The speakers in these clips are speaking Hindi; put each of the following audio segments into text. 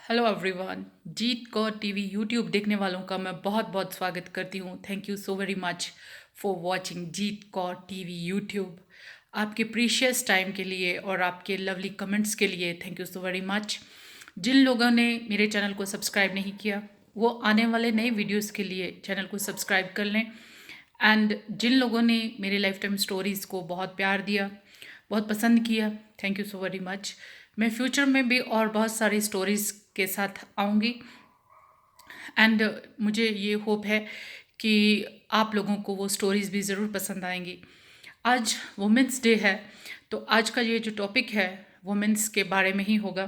Hello everyone. Jeet Kaur TV YouTube देखने वालों का मैं बहुत बहुत स्वागत करती हूँ। Thank you so very much for watching Jeet Kaur TV YouTube. आपके प्रीशियस टाइम के लिए और आपके लवली कमेंट्स के लिए thank you so very much. जिन लोगों ने मेरे चैनल को सब्सक्राइब नहीं किया वो आने वाले नए वीडियोस के लिए चैनल को सब्सक्राइब कर लें। एंड जिन लोगों ने मेरे लाइफ टाइम स्टोरीज़ को बहुत प्यार दिया, बहुत पसंद किया, thank you so very much. मैं फ्यूचर में भी और बहुत सारी स्टोरीज़ के साथ आऊँगी एंड मुझे ये होप है कि आप लोगों को वो स्टोरीज़ भी ज़रूर पसंद आएंगी। आज वुमेंस डे है तो आज का ये जो टॉपिक है वुमेंस के बारे में ही होगा।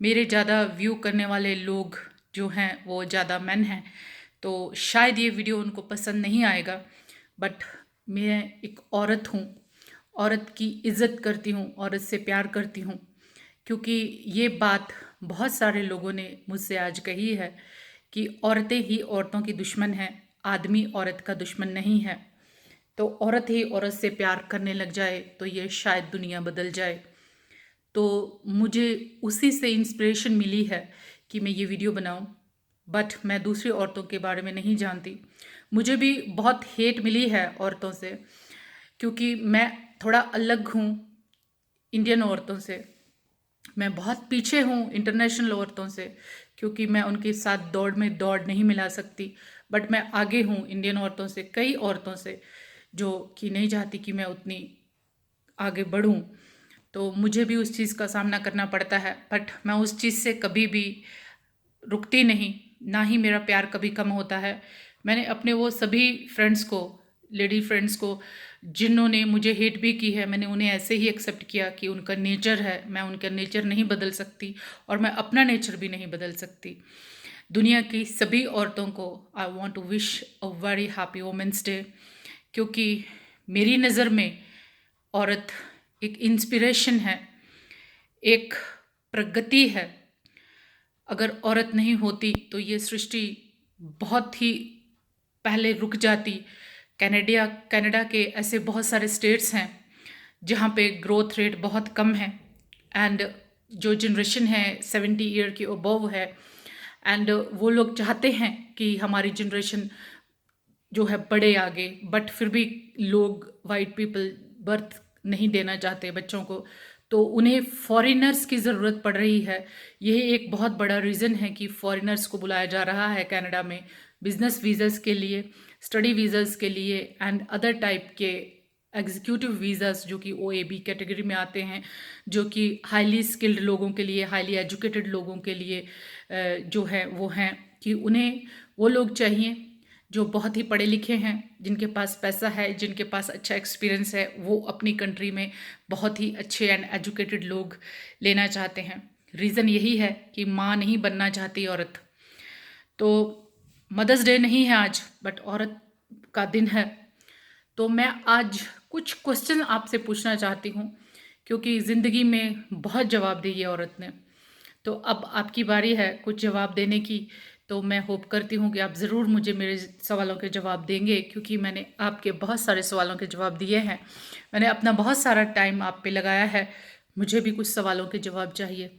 मेरे ज़्यादा व्यू करने वाले लोग जो हैं वो ज़्यादा मेन हैं तो शायद ये वीडियो उनको पसंद नहीं आएगा, बट मैं एक औरत हूँ, औरत की इज़्ज़त करती हूँ, औरत से प्यार करती हूँ। क्योंकि ये बात बहुत सारे लोगों ने मुझसे आज कही है कि औरतें ही औरतों की दुश्मन हैं, आदमी औरत का दुश्मन नहीं है। तो औरत ही औरत से प्यार करने लग जाए तो ये शायद दुनिया बदल जाए। तो मुझे उसी से इंस्पिरेशन मिली है कि मैं ये वीडियो बनाऊं, बट मैं दूसरी औरतों के बारे में नहीं जानती। मुझे भी बहुत हेट मिली है औरतों से क्योंकि मैं थोड़ा अलग हूँ इंडियन औरतों से। मैं बहुत पीछे हूँ इंटरनेशनल औरतों से क्योंकि मैं उनके साथ दौड़ में दौड़ नहीं मिला सकती, बट मैं आगे हूँ इंडियन औरतों से, कई औरतों से जो कि नहीं चाहती कि मैं उतनी आगे बढ़ूँ। तो मुझे भी उस चीज़ का सामना करना पड़ता है, बट मैं उस चीज़ से कभी भी रुकती नहीं, ना ही मेरा प्यार कभी कम होता है। मैंने अपने वो सभी फ्रेंड्स को, लेडी फ्रेंड्स को जिन्होंने मुझे हेट भी की है, मैंने उन्हें ऐसे ही एक्सेप्ट किया कि उनका नेचर है, मैं उनका नेचर नहीं बदल सकती और मैं अपना नेचर भी नहीं बदल सकती। दुनिया की सभी औरतों को I want to wish a very happy women's day, क्योंकि मेरी नज़र में औरत एक इंस्पिरेशन है, एक प्रगति है। अगर औरत नहीं होती तो ये सृष्टि बहुत ही पहले रुक जाती। कनाडा कनाडा के ऐसे बहुत सारे स्टेट्स हैं जहाँ पे ग्रोथ रेट बहुत कम है एंड जो जनरेशन है 70 ईयर की अबव है एंड वो लोग चाहते हैं कि हमारी जनरेशन जो है बढ़े आगे, बट फिर भी लोग वाइट पीपल बर्थ नहीं देना चाहते बच्चों को, तो उन्हें फॉरेनर्स की ज़रूरत पड़ रही है। यही एक बहुत बड़ा रीज़न है कि फॉरेनर्स को बुलाया जा रहा है कनाडा में बिजनेस वीज़ाज़ के लिए, स्टडी वीज़ाज़ के लिए एंड अदर टाइप के एग्जीक्यूटिव वीज़ाज़ जो कि OAB कैटेगरी में आते हैं, जो कि हाईली स्किल्ड लोगों के लिए, हाईली एजुकेटेड लोगों के लिए जो है वो हैं कि उन्हें वो लोग चाहिए जो बहुत ही पढ़े लिखे हैं, जिनके पास पैसा है, जिनके पास अच्छा एक्सपीरियंस है, वो अपनी कंट्री में बहुत ही अच्छे एंड एजुकेटेड लोग लेना चाहते हैं। रीज़न यही है कि माँ नहीं बनना चाहती औरत। तो मदर्स डे नहीं है आज, बट औरत का दिन है। तो मैं आज कुछ क्वेश्चन आपसे पूछना चाहती हूँ क्योंकि ज़िंदगी में बहुत जवाब दी है औरत ने। तो अब आपकी बारी है कुछ जवाब देने की। तो मैं होप करती हूँ कि आप ज़रूर मुझे मेरे सवालों के जवाब देंगे क्योंकि मैंने आपके बहुत सारे सवालों के जवाब दिए हैं। मैंने अपना बहुत सारा टाइम आप पे लगाया है, मुझे भी कुछ सवालों के जवाब चाहिए।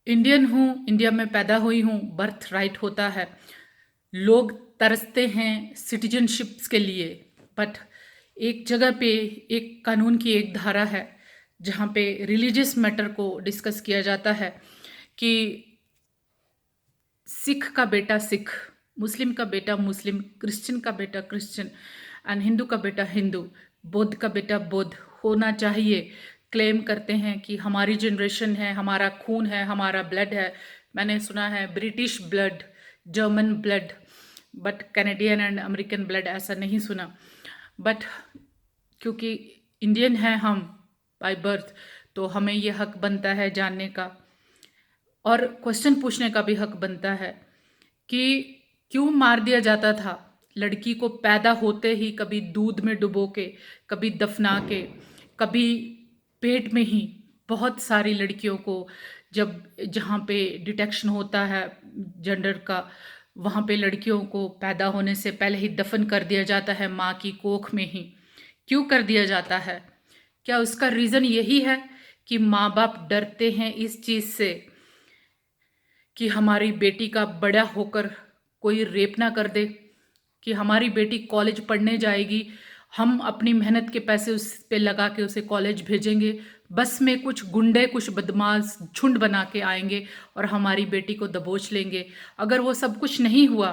इंडियन हूँ, इंडिया में पैदा हुई हूँ, बर्थ राइट होता है। लोग तरसते हैं सिटीजनशिप्स के लिए, बट एक जगह पे एक कानून की एक धारा है जहाँ पे रिलीजियस मैटर को डिस्कस किया जाता है कि सिख का बेटा सिख, मुस्लिम का बेटा मुस्लिम, क्रिश्चियन का बेटा क्रिश्चियन एंड हिंदू का बेटा हिंदू, बौद्ध का बेटा बौद्ध होना चाहिए। क्लेम करते हैं कि हमारी जनरेशन है, हमारा खून है, हमारा ब्लड है। मैंने सुना है British blood, German blood, but Canadian and American blood ऐसा नहीं सुना। बट क्योंकि इंडियन हैं हम बाय बर्थ, तो हमें ये हक बनता है जानने का और क्वेश्चन पूछने का भी हक बनता है कि क्यों मार दिया जाता था लड़की को पैदा होते ही, कभी दूध में डुबो के, कभी दफना के, कभी पेट में ही। बहुत सारी लड़कियों को जब जहाँ पे डिटेक्शन होता है जेंडर का, वहाँ पे लड़कियों को पैदा होने से पहले ही दफन कर दिया जाता है माँ की कोख में ही। क्यों कर दिया जाता है? क्या उसका रीज़न यही है कि माँ बाप डरते हैं इस चीज़ से कि हमारी बेटी का बड़ा होकर कोई रेप ना कर दे, कि हमारी बेटी कॉलेज पढ़ने जाएगी, हम अपनी मेहनत के पैसे उस पे लगा के उसे कॉलेज भेजेंगे, बस में कुछ गुंडे कुछ बदमाश झुंड बना के आएंगे और हमारी बेटी को दबोच लेंगे। अगर वो सब कुछ नहीं हुआ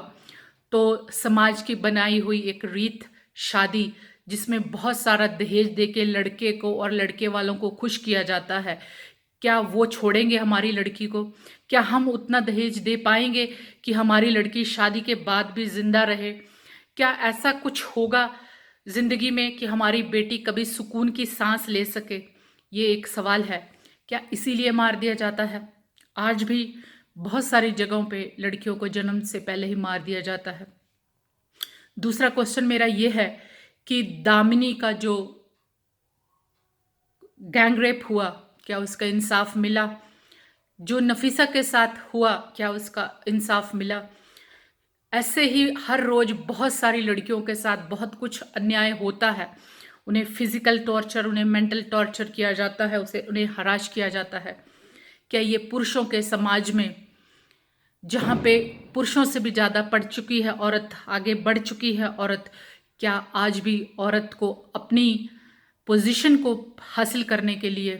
तो समाज की बनाई हुई एक रीत शादी, जिसमें बहुत सारा दहेज देके लड़के को और लड़के वालों को खुश किया जाता है, क्या वो छोड़ेंगे हमारी लड़की को? क्या हम उतना दहेज दे पाएंगे कि हमारी लड़की शादी के बाद भी जिंदा रहे? क्या ऐसा कुछ होगा जिंदगी में कि हमारी बेटी कभी सुकून की सांस ले सके? ये एक सवाल है। क्या इसीलिए मार दिया जाता है? आज भी बहुत सारी जगहों पे लड़कियों को जन्म से पहले ही मार दिया जाता है। दूसरा क्वेश्चन मेरा ये है कि दामिनी का जो गैंग रेप हुआ, क्या उसका इंसाफ मिला? जो नफीसा के साथ हुआ, क्या उसका इंसाफ मिला? ऐसे ही हर रोज बहुत सारी लड़कियों के साथ बहुत कुछ अन्याय होता है। उन्हें फिजिकल टॉर्चर, उन्हें मेंटल टॉर्चर किया जाता है, उन्हें हराश किया जाता है। क्या ये पुरुषों के समाज में, जहाँ पे पुरुषों से भी ज़्यादा पढ़ चुकी है औरत, आगे बढ़ चुकी है औरत, क्या आज भी औरत को अपनी पोजीशन को हासिल करने के लिए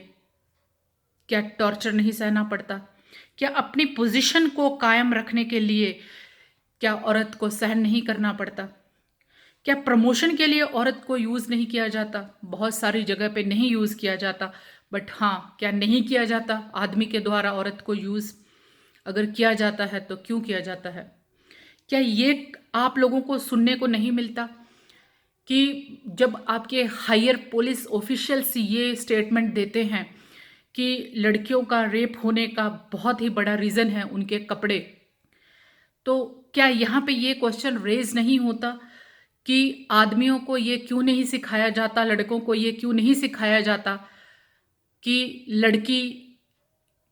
क्या टॉर्चर नहीं सहना पड़ता? क्या अपनी पोजीशन को कायम रखने के लिए क्या औरत को सहन नहीं करना पड़ता? क्या प्रमोशन के लिए औरत को यूज़ नहीं किया जाता? बहुत सारी जगह पे नहीं यूज़ किया जाता, बट हाँ, क्या नहीं किया जाता आदमी के द्वारा औरत को यूज़? अगर किया जाता है तो क्यों किया जाता है? क्या ये आप लोगों को सुनने को नहीं मिलता कि जब आपके हायर पुलिस ऑफिशियल्स ये स्टेटमेंट देते हैं कि लड़कियों का रेप होने का बहुत ही बड़ा रीज़न है उनके कपड़े, तो क्या यहाँ पे ये क्वेश्चन रेज नहीं होता कि आदमियों को ये क्यों नहीं सिखाया जाता, लड़कों को ये क्यों नहीं सिखाया जाता कि लड़की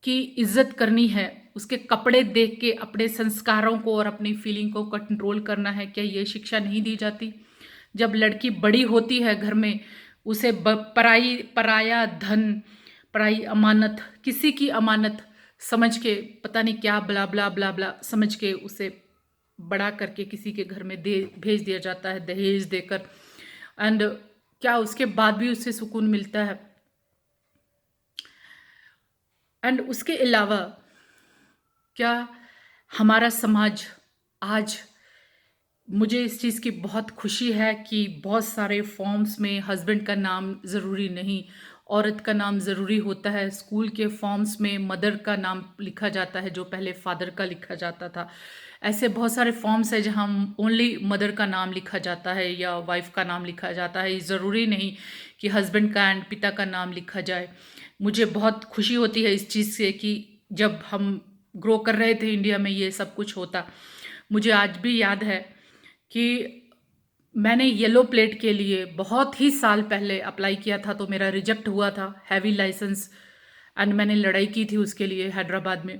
की इज्जत करनी है, उसके कपड़े देख के अपने संस्कारों को और अपनी फीलिंग को कंट्रोल करना है? क्या ये शिक्षा नहीं दी जाती? जब लड़की बड़ी होती है घर में, उसे पराया धन, पराई अमानत, किसी की अमानत समझ के, पता नहीं क्या ब्ला ब्ला ब्ला ब्ला समझ के उसे बड़ा करके किसी के घर में दे भेज दिया जाता है दहेज देकर। एंड क्या उसके बाद भी उसे सुकून मिलता है? एंड उसके अलावा क्या हमारा समाज आज, मुझे इस चीज़ की बहुत खुशी है कि बहुत सारे फॉर्म्स में हस्बैंड का नाम ज़रूरी नहीं, औरत का नाम ज़रूरी होता है। स्कूल के फॉर्म्स में मदर का नाम लिखा जाता है, जो पहले फादर का लिखा जाता था। ऐसे बहुत सारे फॉर्म्स है जहाँ ओनली मदर का नाम लिखा जाता है या वाइफ का नाम लिखा जाता है। ज़रूरी नहीं कि हस्बैंड का एंड पिता का नाम लिखा जाए। मुझे बहुत खुशी होती है इस चीज़ से कि जब हम ग्रो कर रहे थे इंडिया में ये सब कुछ होता। मुझे आज भी याद है कि मैंने येलो प्लेट के लिए बहुत ही साल पहले अप्लाई किया था, तो मेरा रिजेक्ट हुआ था, हैवी लाइसेंस। एंड मैंने लड़ाई की थी उसके लिए हैदराबाद में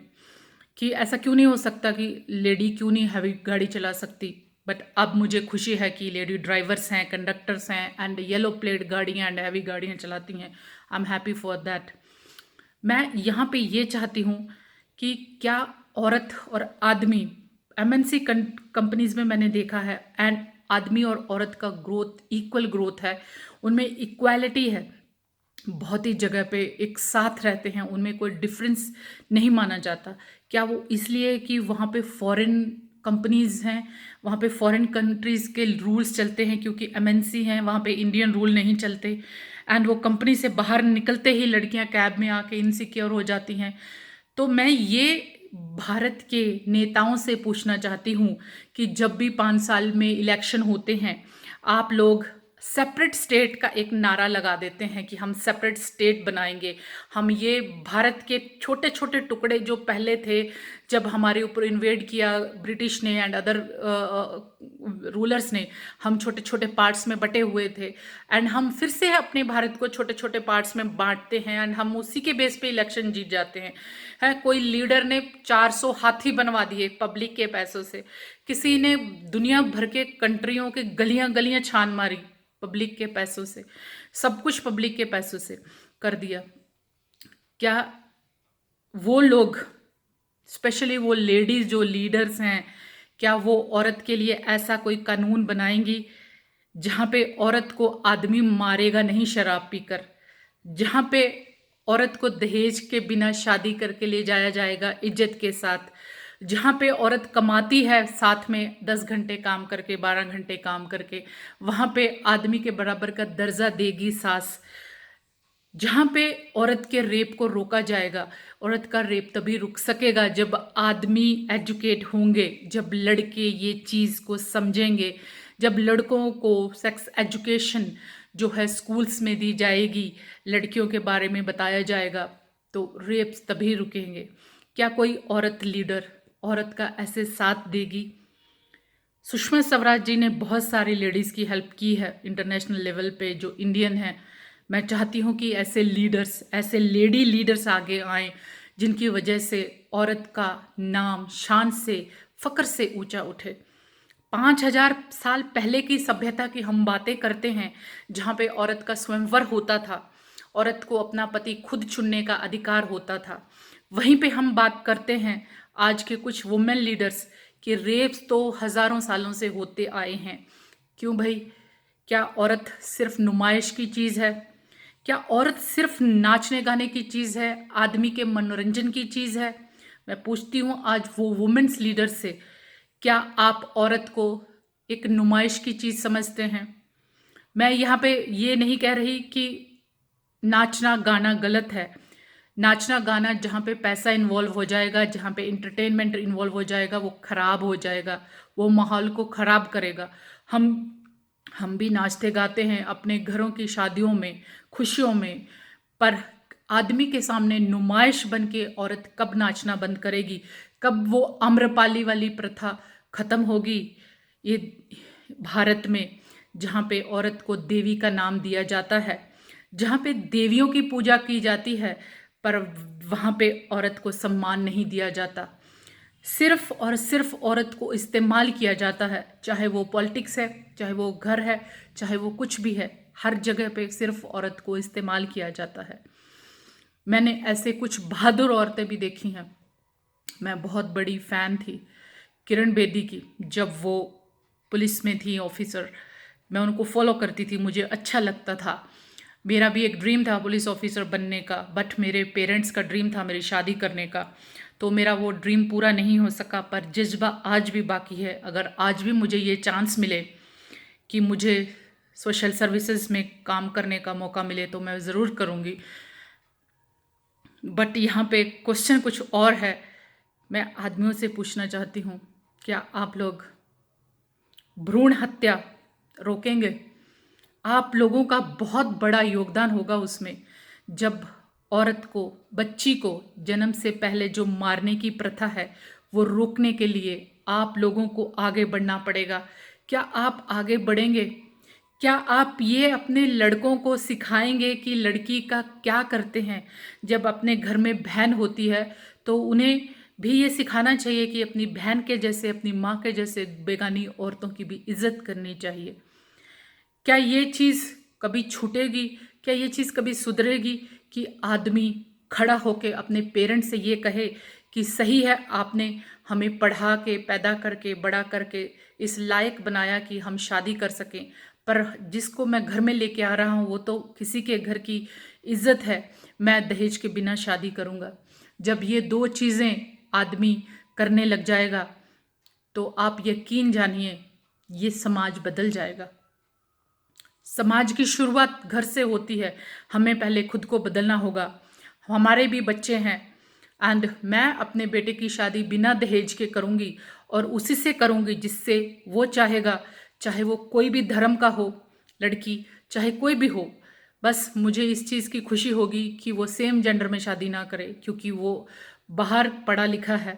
कि ऐसा क्यों नहीं हो सकता कि लेडी क्यों नहीं हैवी गाड़ी चला सकती। बट अब मुझे खुशी है कि लेडी ड्राइवर्स हैं, कंडक्टर्स हैं एंड येलो प्लेट गाड़ियाँ एंड हैवी गाड़ियाँ चलाती हैं। I am happy for that. मैं यहाँ पे ये चाहती हूँ कि क्या औरत और आदमी, एमएनसी कंपनीज में मैंने देखा है, एंड आदमी और औरत का ग्रोथ इक्वल ग्रोथ है, उनमें इक्वालिटी है। बहुत ही जगह पे एक साथ रहते हैं, उनमें कोई डिफरेंस नहीं माना जाता। क्या वो इसलिए कि वहाँ पे फॉरेन कंपनीज हैं, वहाँ पे फॉरेन कंट्रीज़ के रूल्स चलते हैं, क्योंकि एमएनसी हैं, वहाँ पे इंडियन रूल नहीं चलते। एंड वो कंपनी से बाहर निकलते ही लड़कियाँ कैब में आके इनसिक्योर हो जाती हैं। तो मैं ये भारत के नेताओं से पूछना चाहती हूँ कि जब भी 5 साल में इलेक्शन होते हैं, आप लोग सेपरेट स्टेट का एक नारा लगा देते हैं कि हम सेपरेट स्टेट बनाएंगे। हम ये भारत के छोटे छोटे टुकड़े जो पहले थे, जब हमारे ऊपर इन्वेड किया ब्रिटिश ने एंड अदर रूलर्स ने, हम छोटे छोटे पार्ट्स में बटे हुए थे, एंड हम फिर से अपने भारत को छोटे छोटे पार्ट्स में बांटते हैं एंड हम उसी के बेस पे इलेक्शन जीत जाते हैं। है कोई लीडर ने 400 हाथी बनवा दिए पब्लिक के पैसों से, किसी ने दुनिया भर के कंट्रियों के गलियां गलियां छान मारी पब्लिक के पैसों से, सब कुछ पब्लिक के पैसों से कर दिया। क्या वो लोग स्पेशली वो लेडीज़ जो लीडर्स हैं, क्या वो औरत के लिए ऐसा कोई कानून बनाएंगी जहाँ पे औरत को आदमी मारेगा नहीं शराब पीकर, जहाँ पे औरत को दहेज के बिना शादी करके ले जाया जाएगा इज्जत के साथ, जहाँ पे औरत कमाती है साथ में 10 घंटे काम करके 12 घंटे काम करके, वहाँ पे आदमी के बराबर का दर्जा देगी सास, जहाँ पे औरत के रेप को रोका जाएगा। औरत का रेप तभी रुक सकेगा जब आदमी एजुकेट होंगे, जब लड़के ये चीज़ को समझेंगे, जब लड़कों को सेक्स एजुकेशन जो है स्कूल्स में दी जाएगी, लड़कियों के बारे में बताया जाएगा, तो रेप्स तभी रुकेंगे। क्या कोई औरत लीडर औरत का ऐसे साथ देगी? सुषमा स्वराज जी ने बहुत सारी लेडीज़ की हेल्प की है इंटरनेशनल लेवल पे जो इंडियन हैं। मैं चाहती हूँ कि ऐसे लीडर्स, ऐसे लेडी लीडर्स आगे आएँ जिनकी वजह से औरत का नाम शान से, फ़क्र से ऊंचा उठे। 5000 साल पहले की सभ्यता की हम बातें करते हैं, जहाँ पे औरत का स्वयंवर होता था, औरत को अपना पति खुद चुनने का अधिकार होता था। वहीं पे हम बात करते हैं आज के कुछ वुमेन लीडर्स कि रेप्स तो हज़ारों सालों से होते आए हैं। क्यों भाई? क्या औरत सिर्फ नुमाइश की चीज़ है? क्या औरत सिर्फ नाचने गाने की चीज़ है, आदमी के मनोरंजन की चीज़ है? मैं पूछती हूँ आज वो वुमेन्स लीडर से, क्या आप औरत को एक नुमाइश की चीज़ समझते हैं? मैं यहाँ पे ये नहीं कह रही कि नाचना गाना गलत है। नाचना गाना जहाँ पे पैसा इन्वॉल्व हो जाएगा, जहाँ पे इंटरटेनमेंट इन्वॉल्व हो जाएगा, वो खराब हो जाएगा, वो माहौल को खराब करेगा। हम भी नाचते गाते हैं अपने घरों की शादियों में, खुशियों में, पर आदमी के सामने नुमाइश बन के औरत कब नाचना बंद करेगी? कब वो आम्रपाली वाली प्रथा खत्म होगी? ये भारत में जहाँ पे औरत को देवी का नाम दिया जाता है, जहाँ पे देवियों की पूजा की जाती है, पर वहाँ पे औरत को सम्मान नहीं दिया जाता। सिर्फ और सिर्फ औरत को इस्तेमाल किया जाता है, चाहे वो पॉलिटिक्स है, चाहे वो घर है, चाहे वो कुछ भी है, हर जगह पे सिर्फ औरत को इस्तेमाल किया जाता है। मैंने ऐसे कुछ बहादुर औरतें भी देखी हैं। मैं बहुत बड़ी फ़ैन थी किरण बेदी की, जब वो पुलिस में थी ऑफिसर। मैं उनको फॉलो करती थी, मुझे अच्छा लगता था। मेरा भी एक ड्रीम था पुलिस ऑफिसर बनने का, बट मेरे पेरेंट्स का ड्रीम था मेरी शादी करने का, तो मेरा वो ड्रीम पूरा नहीं हो सका। पर जज्बा आज भी बाकी है। अगर आज भी मुझे ये चांस मिले कि मुझे सोशल सर्विसेज में काम करने का मौका मिले तो मैं ज़रूर करूँगी। बट यहाँ पे क्वेश्चन कुछ और है। मैं आदमियों से पूछना चाहती हूँ, क्या आप लोग भ्रूण हत्या रोकेंगे? आप लोगों का बहुत बड़ा योगदान होगा उसमें, जब औरत को, बच्ची को जन्म से पहले जो मारने की प्रथा है वो रोकने के लिए आप लोगों को आगे बढ़ना पड़ेगा। क्या आप आगे बढ़ेंगे? क्या आप ये अपने लड़कों को सिखाएंगे कि लड़की का क्या करते हैं? जब अपने घर में बहन होती है तो उन्हें भी ये सिखाना चाहिए कि अपनी बहन के जैसे, अपनी माँ के जैसे बेगानी औरतों की भी इज्जत करनी चाहिए। क्या ये चीज़ कभी छूटेगी? क्या ये चीज़ कभी सुधरेगी कि आदमी खड़ा होके अपने पेरेंट्स से ये कहे कि सही है, आपने हमें पढ़ा के, पैदा करके, बड़ा करके इस लायक बनाया कि हम शादी कर सकें, पर जिसको मैं घर में लेके आ रहा हूँ वो तो किसी के घर की इज्जत है, मैं दहेज के बिना शादी करूँगा। जब ये दो चीज़ें आदमी करने लग जाएगा तो आप यकीन जानिए ये समाज बदल जाएगा। समाज की शुरुआत घर से होती है। हमें पहले खुद को बदलना होगा। हमारे भी बच्चे हैं एंड मैं अपने बेटे की शादी बिना दहेज के करूँगी और उसी से करूँगी जिससे वो चाहेगा, चाहे वो कोई भी धर्म का हो लड़की, चाहे कोई भी हो। बस मुझे इस चीज़ की खुशी होगी कि वो सेम जेंडर में शादी ना करे, क्योंकि वो बाहर पढ़ा लिखा है,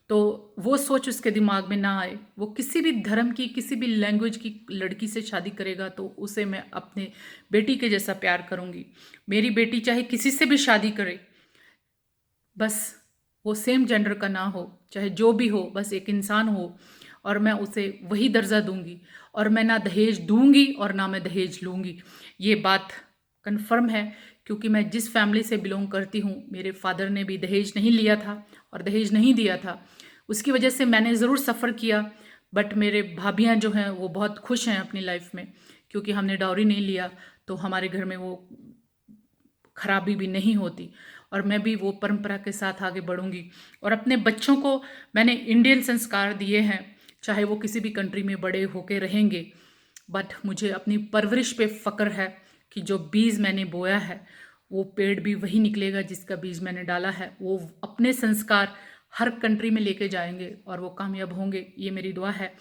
तो वो सोच उसके दिमाग में ना आए। वो किसी भी धर्म की, किसी भी लैंग्वेज की लड़की से शादी करेगा तो उसे मैं अपने बेटी के जैसा प्यार करूँगी। मेरी बेटी चाहे किसी से भी शादी करे, बस वो सेम जेंडर का ना हो, चाहे जो भी हो, बस एक इंसान हो, और मैं उसे वही दर्जा दूंगी। और मैं ना दहेज दूंगी और ना मैं दहेज लूँगी। ये बात कन्फर्म है, क्योंकि मैं जिस फैमिली से बिलोंग करती हूँ, मेरे फादर ने भी दहेज नहीं लिया था और दहेज नहीं दिया था। उसकी वजह से मैंने ज़रूर सफ़र किया, बट मेरे भाभियाँ जो हैं वो बहुत खुश हैं अपनी लाइफ में, क्योंकि हमने डाउरी नहीं लिया तो हमारे घर में वो खराबी भी नहीं होती। और मैं भी वो परंपरा के साथ आगे बढ़ूंगी। और अपने बच्चों को मैंने इंडियन संस्कार दिए हैं, चाहे वो किसी भी कंट्री में बड़े होके रहेंगे, बट मुझे अपनी परवरिश पे फ़क्र है कि जो बीज मैंने बोया है वो पेड़ भी वही निकलेगा जिसका बीज मैंने डाला है। वो अपने संस्कार हर कंट्री में लेके जाएंगे और वो कामयाब होंगे, ये मेरी दुआ है।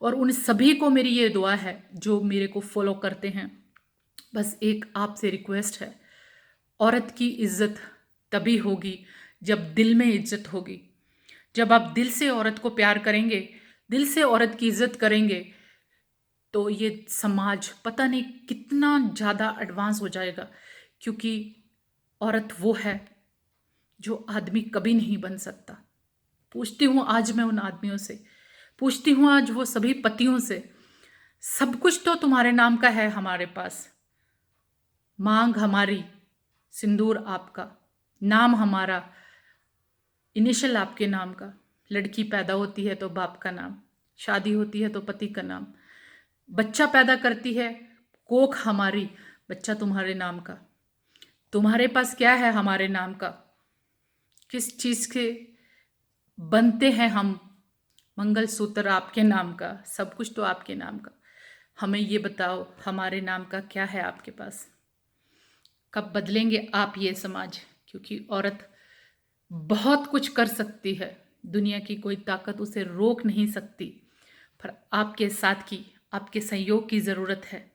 और उन सभी को मेरी ये दुआ है जो मेरे को फॉलो करते हैं। बस एक आपसे रिक्वेस्ट है, औरत की इज्जत तभी होगी जब दिल में इज्जत होगी। जब आप दिल से औरत को प्यार करेंगे, दिल से औरत की इज्जत करेंगे, तो ये समाज पता नहीं कितना ज़्यादा एडवांस हो जाएगा। क्योंकि औरत वो है जो आदमी कभी नहीं बन सकता। पूछती हूँ आज मैं उन आदमियों से, पूछती हूँ आज वो सभी पतियों से, सब कुछ तो तुम्हारे नाम का है हमारे पास, मांग हमारी, सिंदूर आपका, नाम हमारा, इनिशियल आपके नाम का। लड़की पैदा होती है तो बाप का नाम, शादी होती है तो पति का नाम, बच्चा पैदा करती है कोख हमारी, बच्चा तुम्हारे नाम का। तुम्हारे पास क्या है हमारे नाम का? किस चीज़ के बनते हैं हम? मंगलसूत्र आपके नाम का, सब कुछ तो आपके नाम का। हमें ये बताओ हमारे नाम का क्या है आपके पास? कब बदलेंगे आप ये समाज? क्योंकि औरत बहुत कुछ कर सकती है, दुनिया की कोई ताकत उसे रोक नहीं सकती, पर आपके साथ की, आपके सहयोग की ज़रूरत है।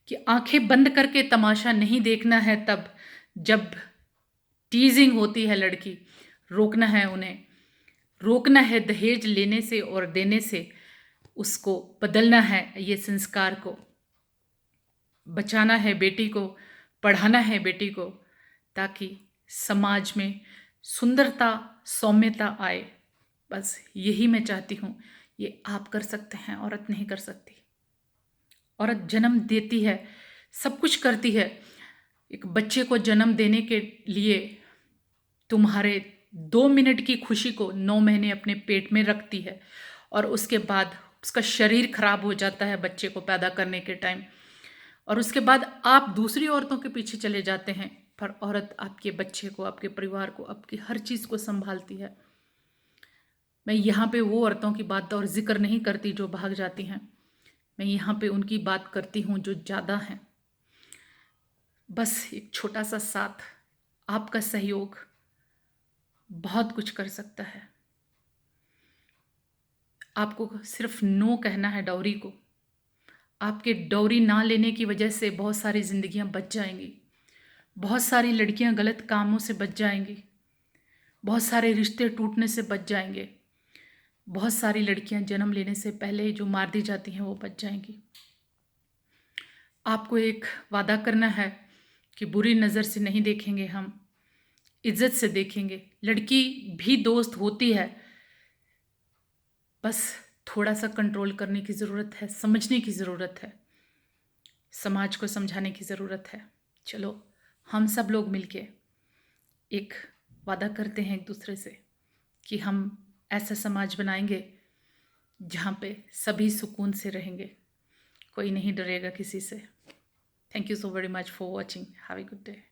कि आंखें बंद करके तमाशा नहीं देखना है तब जब टीजिंग होती है लड़की, रोकना है उन्हें, रोकना है दहेज लेने से और देने से, उसको बदलना है ये संस्कार को, बचाना है बेटी को, पढ़ाना है बेटी को, ताकि समाज में सुंदरता, सौम्यता आए। बस यही मैं चाहती हूँ। ये आप कर सकते हैं, औरत नहीं कर सकती। औरत जन्म देती है, सब कुछ करती है। एक बच्चे को जन्म देने के लिए तुम्हारे 2 मिनट की खुशी को 9 महीने अपने पेट में रखती है, और उसके बाद उसका शरीर खराब हो जाता है बच्चे को पैदा करने के टाइम, और उसके बाद आप दूसरी औरतों के पीछे चले जाते हैं। पर औरत आपके बच्चे को, आपके परिवार को, आपकी हर चीज़ को संभालती है। मैं यहाँ पे वो औरतों की बात और जिक्र नहीं करती जो भाग जाती हैं, मैं यहाँ पे उनकी बात करती हूँ जो ज़्यादा हैं। बस एक छोटा सा साथ, आपका सहयोग बहुत कुछ कर सकता है। आपको सिर्फ नो कहना है डाउरी को। आपके डाउरी ना लेने की वजह से बहुत सारी जिंदगियां बच जाएंगी, बहुत सारी लड़कियां गलत कामों से बच जाएंगी, बहुत सारे रिश्ते टूटने से बच जाएंगे, बहुत सारी लड़कियां जन्म लेने से पहले जो मार दी जाती हैं वो बच जाएंगी। आपको एक वादा करना है कि बुरी नज़र से नहीं देखेंगे हम, इज्जत से देखेंगे। लड़की भी दोस्त होती है, बस थोड़ा सा कंट्रोल करने की ज़रूरत है, समझने की ज़रूरत है, समाज को समझाने की ज़रूरत है। चलो हम सब लोग मिलके एक वादा करते हैं एक दूसरे से कि हम ऐसा समाज बनाएंगे जहाँ पे सभी सुकून से रहेंगे, कोई नहीं डरेगा किसी से। Thank you so very much for watching. Have a good day.